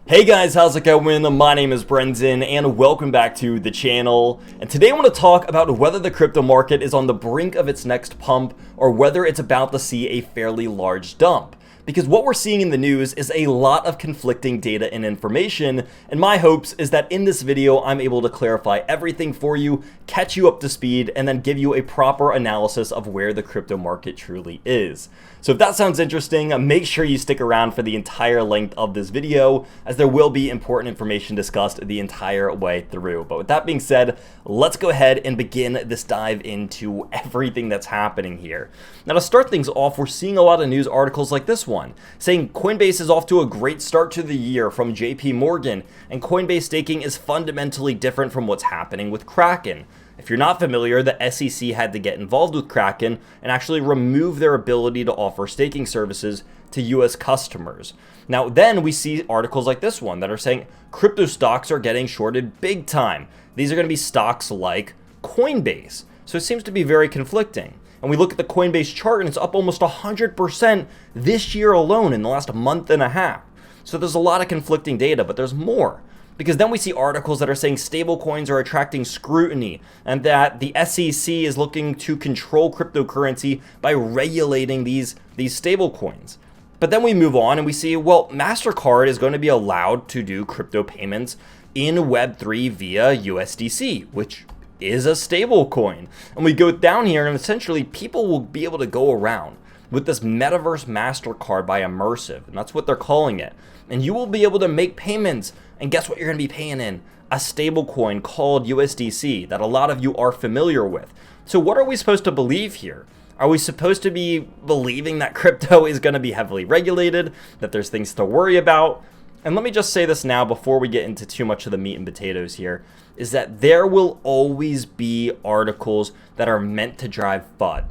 Hey guys, how's it going? My name is Brendan and welcome back to the channel. And today I want to talk about whether the crypto market is on the brink of its next pump or whether it's about to see a fairly large dump. Because what we're seeing in the news is a lot of conflicting data and information, and my hopes is that in this video I'm able to clarify everything for you, catch you up to speed, and then give you a proper analysis of where the crypto market truly is. So if that sounds interesting, make sure you stick around for the entire length of this video, as there will be important information discussed the entire way through. But with that being said, let's go ahead and begin this dive into everything that's happening here. Now to start things off, we're seeing a lot of news articles like this one, saying Coinbase is off to a great start to the year from JP Morgan, and Coinbase staking is fundamentally different from what's happening with Kraken. If you're not familiar, the SEC had to get involved with Kraken and actually remove their ability to offer staking services to US customers. Now then we see articles like this one that are saying crypto stocks are getting shorted big time. These are going to be stocks like Coinbase. So it seems to be very conflicting. And we look at the Coinbase chart and it's up almost 100% this year alone in the last month and a half. So there's a lot of conflicting data, but there's more. Because then we see articles that are saying stablecoins are attracting scrutiny and that the SEC is looking to control cryptocurrency by regulating these stablecoins. But then we move on and we see, well, MasterCard is going to be allowed to do crypto payments in Web3 via USDC, which is a stablecoin. And we go down here and essentially people will be able to go around with this metaverse MasterCard by Immersive, and that's what they're calling it. And you will be able to make payments, and guess what you're going to be paying in? A stablecoin called USDC that a lot of you are familiar with. So what are we supposed to believe here? Are we supposed to be believing that crypto is going to be heavily regulated, that there's things to worry about? And let me just say this now before we get into too much of the meat and potatoes here, is that there will always be articles that are meant to drive FUD.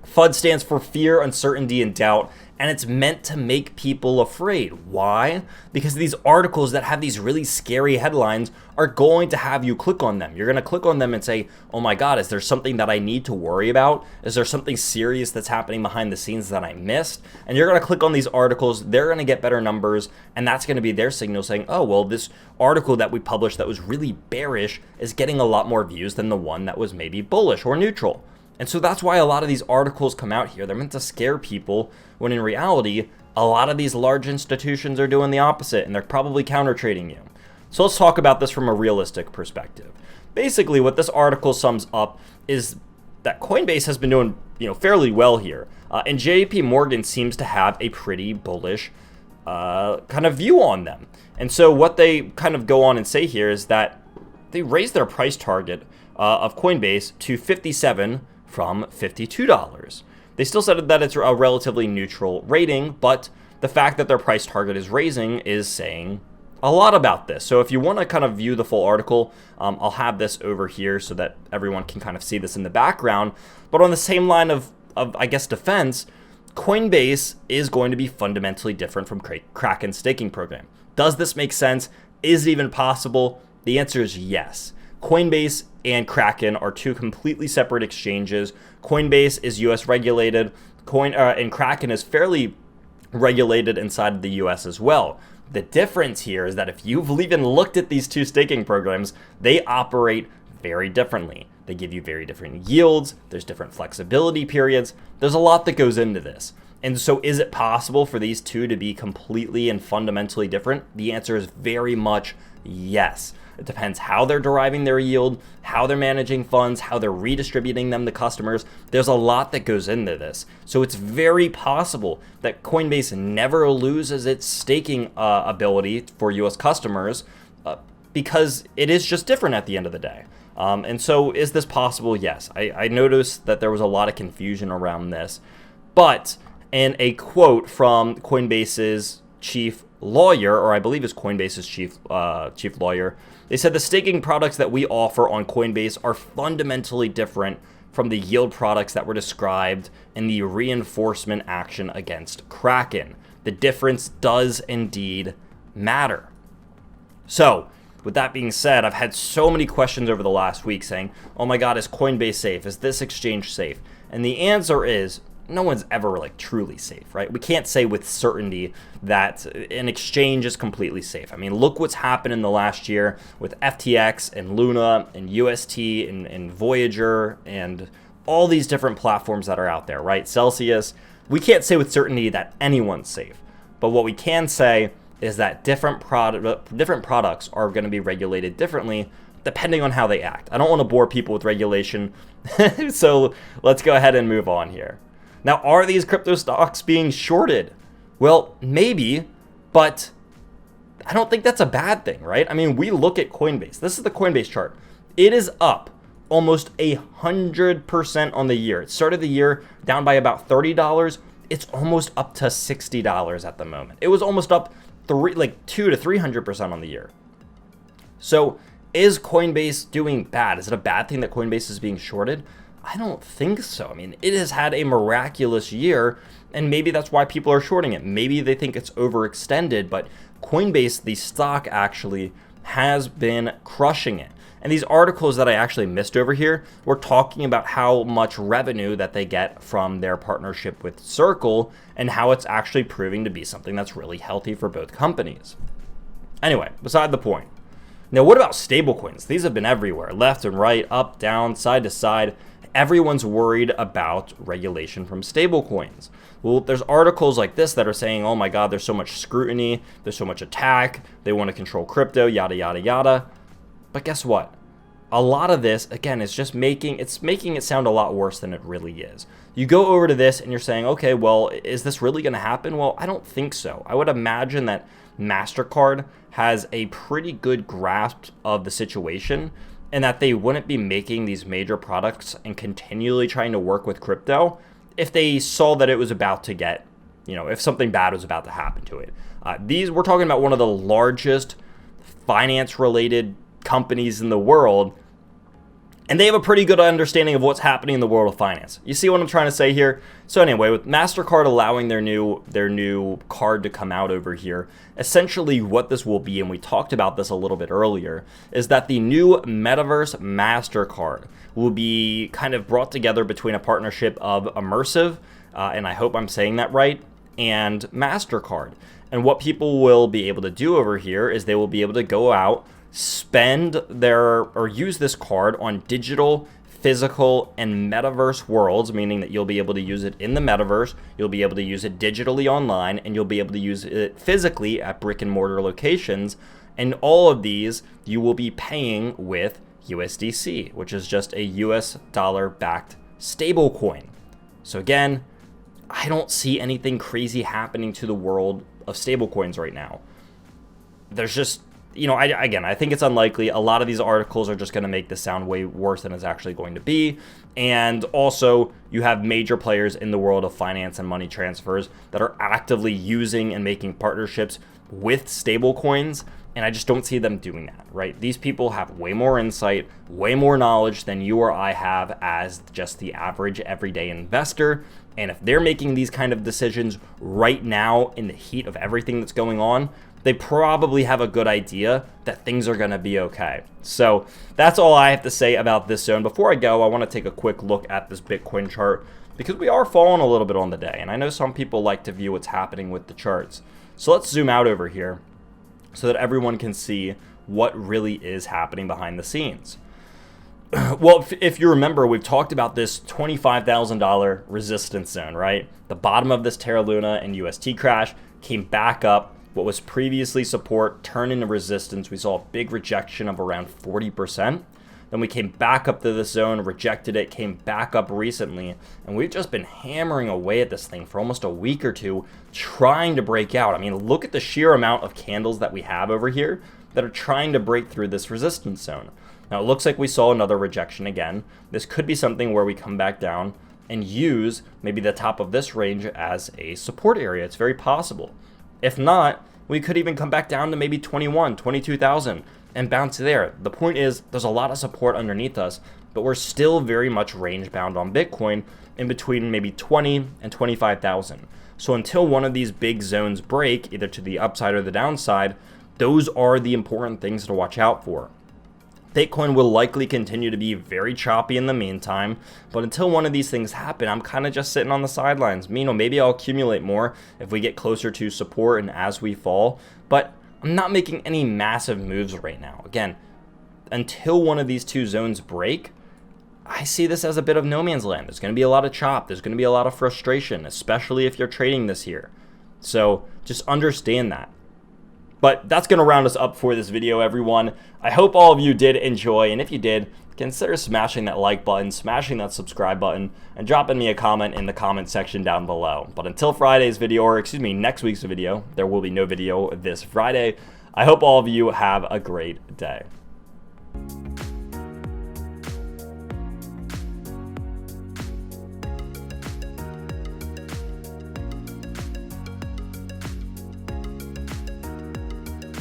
FUD stands for fear, uncertainty, and doubt, and it's meant to make people afraid. Why? Because these articles that have these really scary headlines are going to have you click on them. You're going to click on them and say, oh my God, is there something that I need to worry about? Is there something serious that's happening behind the scenes that I missed? And you're going to click on these articles, they're going to get better numbers, and that's going to be their signal saying, oh, well, this article that we published that was really bearish is getting a lot more views than the one that was maybe bullish or neutral. And so that's why a lot of these articles come out here. They're meant to scare people, when in reality, a lot of these large institutions are doing the opposite, and they're probably counter trading you. So let's talk about this from a realistic perspective. Basically, what this article sums up is that Coinbase has been doing, fairly well here, and JP Morgan seems to have a pretty bullish kind of view on them. And so what they kind of go on and say here is that they raised their price target of Coinbase to $57 from $52. They still said that it's a relatively neutral rating, but the fact that their price target is raising is saying a lot about this. So if you want to kind of view the full article, I'll have this over here so that everyone can kind of see this in the background. But on the same line of I guess, defense, Coinbase is going to be fundamentally different from Kraken's staking program. Does this make sense? Is it even possible? The answer is yes. Coinbase and Kraken are two completely separate exchanges. Coinbase is US regulated, and Kraken is fairly regulated inside of the US as well. The difference here is that if you've even looked at these two staking programs, they operate very differently. They give you very different yields. There's different flexibility periods. There's a lot that goes into this. And so is it possible for these two to be completely and fundamentally different? The answer is very much yes. It depends how they're deriving their yield, how they're managing funds, how they're redistributing them to customers. There's a lot that goes into this. So it's very possible that Coinbase never loses its staking ability for US customers because it is just different at the end of the day. And so is this possible? Yes. I noticed that there was a lot of confusion around this. But in a quote from Coinbase's chief lawyer, or I believe is Coinbase's chief lawyer, they said the staking products that we offer on Coinbase are fundamentally different from the yield products that were described in the reinforcement action against Kraken. The difference does indeed matter. So, with that being said, I've had so many questions over the last week saying, oh my God, is Coinbase safe? Is this exchange safe? And the answer is no one's ever like truly safe, right? We can't say with certainty that an exchange is completely safe. I mean, look what's happened in the last year with FTX and Luna and UST and Voyager and all these different platforms that are out there, right? Celsius. We can't say with certainty that anyone's safe, but what we can say is that different products are going to be regulated differently depending on how they act. I don't want to bore people with regulation, so let's go ahead and move on here. Now, are these crypto stocks being shorted? Well, maybe, but I don't think that's a bad thing, right? I mean, we look at Coinbase. This is the Coinbase chart. It is up almost 100% on the year. It started the year down by about $30. It's almost up to $60 at the moment. It was almost up 200 to 300% on the year. So is Coinbase doing bad? Is it a bad thing that Coinbase is being shorted? I don't think so. I mean, it has had a miraculous year, and maybe that's why people are shorting it. Maybe they think it's overextended, but Coinbase, the stock, actually has been crushing it. And these articles that I actually missed over here were talking about how much revenue that they get from their partnership with Circle and how it's actually proving to be something that's really healthy for both companies. Anyway, beside the point. Now, what about stablecoins? These have been everywhere, left and right, up, down, side to side. Everyone's worried about regulation from stablecoins. Well, there's articles like this that are saying, oh my God, there's so much scrutiny, there's so much attack, they want to control crypto, yada, yada, yada. But guess what? A lot of this, again, is just making it sound a lot worse than it really is. You go over to this and you're saying, okay, well, is this really going to happen? Well, I don't think so. I would imagine that MasterCard has a pretty good grasp of the situation and that they wouldn't be making these major products and continually trying to work with crypto if they saw that it was about to get, if something bad was about to happen to it. We're talking about one of the largest finance-related companies in the world, and they have a pretty good understanding of what's happening in the world of finance. You see what I'm trying to say here? So anyway, with MasterCard allowing their new card to come out over here, essentially what this will be, and we talked about this a little bit earlier, is that the new Metaverse MasterCard will be kind of brought together between a partnership of Immersive, and I hope I'm saying that right, and MasterCard. And what people will be able to do over here is they will be able to go out, spend or use this card on digital, physical, and metaverse worlds, meaning that you'll be able to use it in the metaverse, you'll be able to use it digitally online, and you'll be able to use it physically at brick and mortar locations. And all of these you will be paying with USDC, which is just a US dollar backed stable coin. So again, I don't see anything crazy happening to the world of stablecoins right now. There's just, I think it's unlikely. A lot of these articles are just going to make this sound way worse than it's actually going to be. And also, you have major players in the world of finance and money transfers that are actively using and making partnerships with stablecoins. And I just don't see them doing that, right? These people have way more insight, way more knowledge than you or I have as just the average everyday investor. And if they're making these kind of decisions right now in the heat of everything that's going on, they probably have a good idea that things are going to be okay. So that's all I have to say about this zone. Before I go, I want to take a quick look at this Bitcoin chart because we are falling a little bit on the day. And I know some people like to view what's happening with the charts. So let's zoom out over here so that everyone can see what really is happening behind the scenes. Well, if you remember, we've talked about this $25,000 resistance zone, right? The bottom of this Terra Luna and UST crash came back up. What was previously support turned into resistance. We saw a big rejection of around 40%. Then we came back up to this zone, rejected it, came back up recently, and we've just been hammering away at this thing for almost a week or two, trying to break out. I mean, look at the sheer amount of candles that we have over here that are trying to break through this resistance zone. Now, it looks like we saw another rejection again. This could be something where we come back down and use maybe the top of this range as a support area. It's very possible. If not, we could even come back down to maybe 22,000 and bounce there. The point is, there's a lot of support underneath us, but we're still very much range bound on Bitcoin in between maybe 20 and 25,000. So until one of these big zones break, either to the upside or the downside, those are the important things to watch out for. Bitcoin will likely continue to be very choppy in the meantime, but until one of these things happen, I'm kind of just sitting on the sidelines. Maybe I'll accumulate more if we get closer to support and as we fall, but I'm not making any massive moves right now. Again, until one of these two zones break, I see this as a bit of no man's land. There's going to be a lot of chop. There's going to be a lot of frustration, especially if you're trading this here. So just understand that. But that's going to round us up for this video, everyone. I hope all of you did enjoy, and if you did, consider smashing that like button, smashing that subscribe button, and dropping me a comment in the comment section down below. But until Friday's video, or excuse me, next week's video, there will be no video this Friday. I hope all of you have a great day.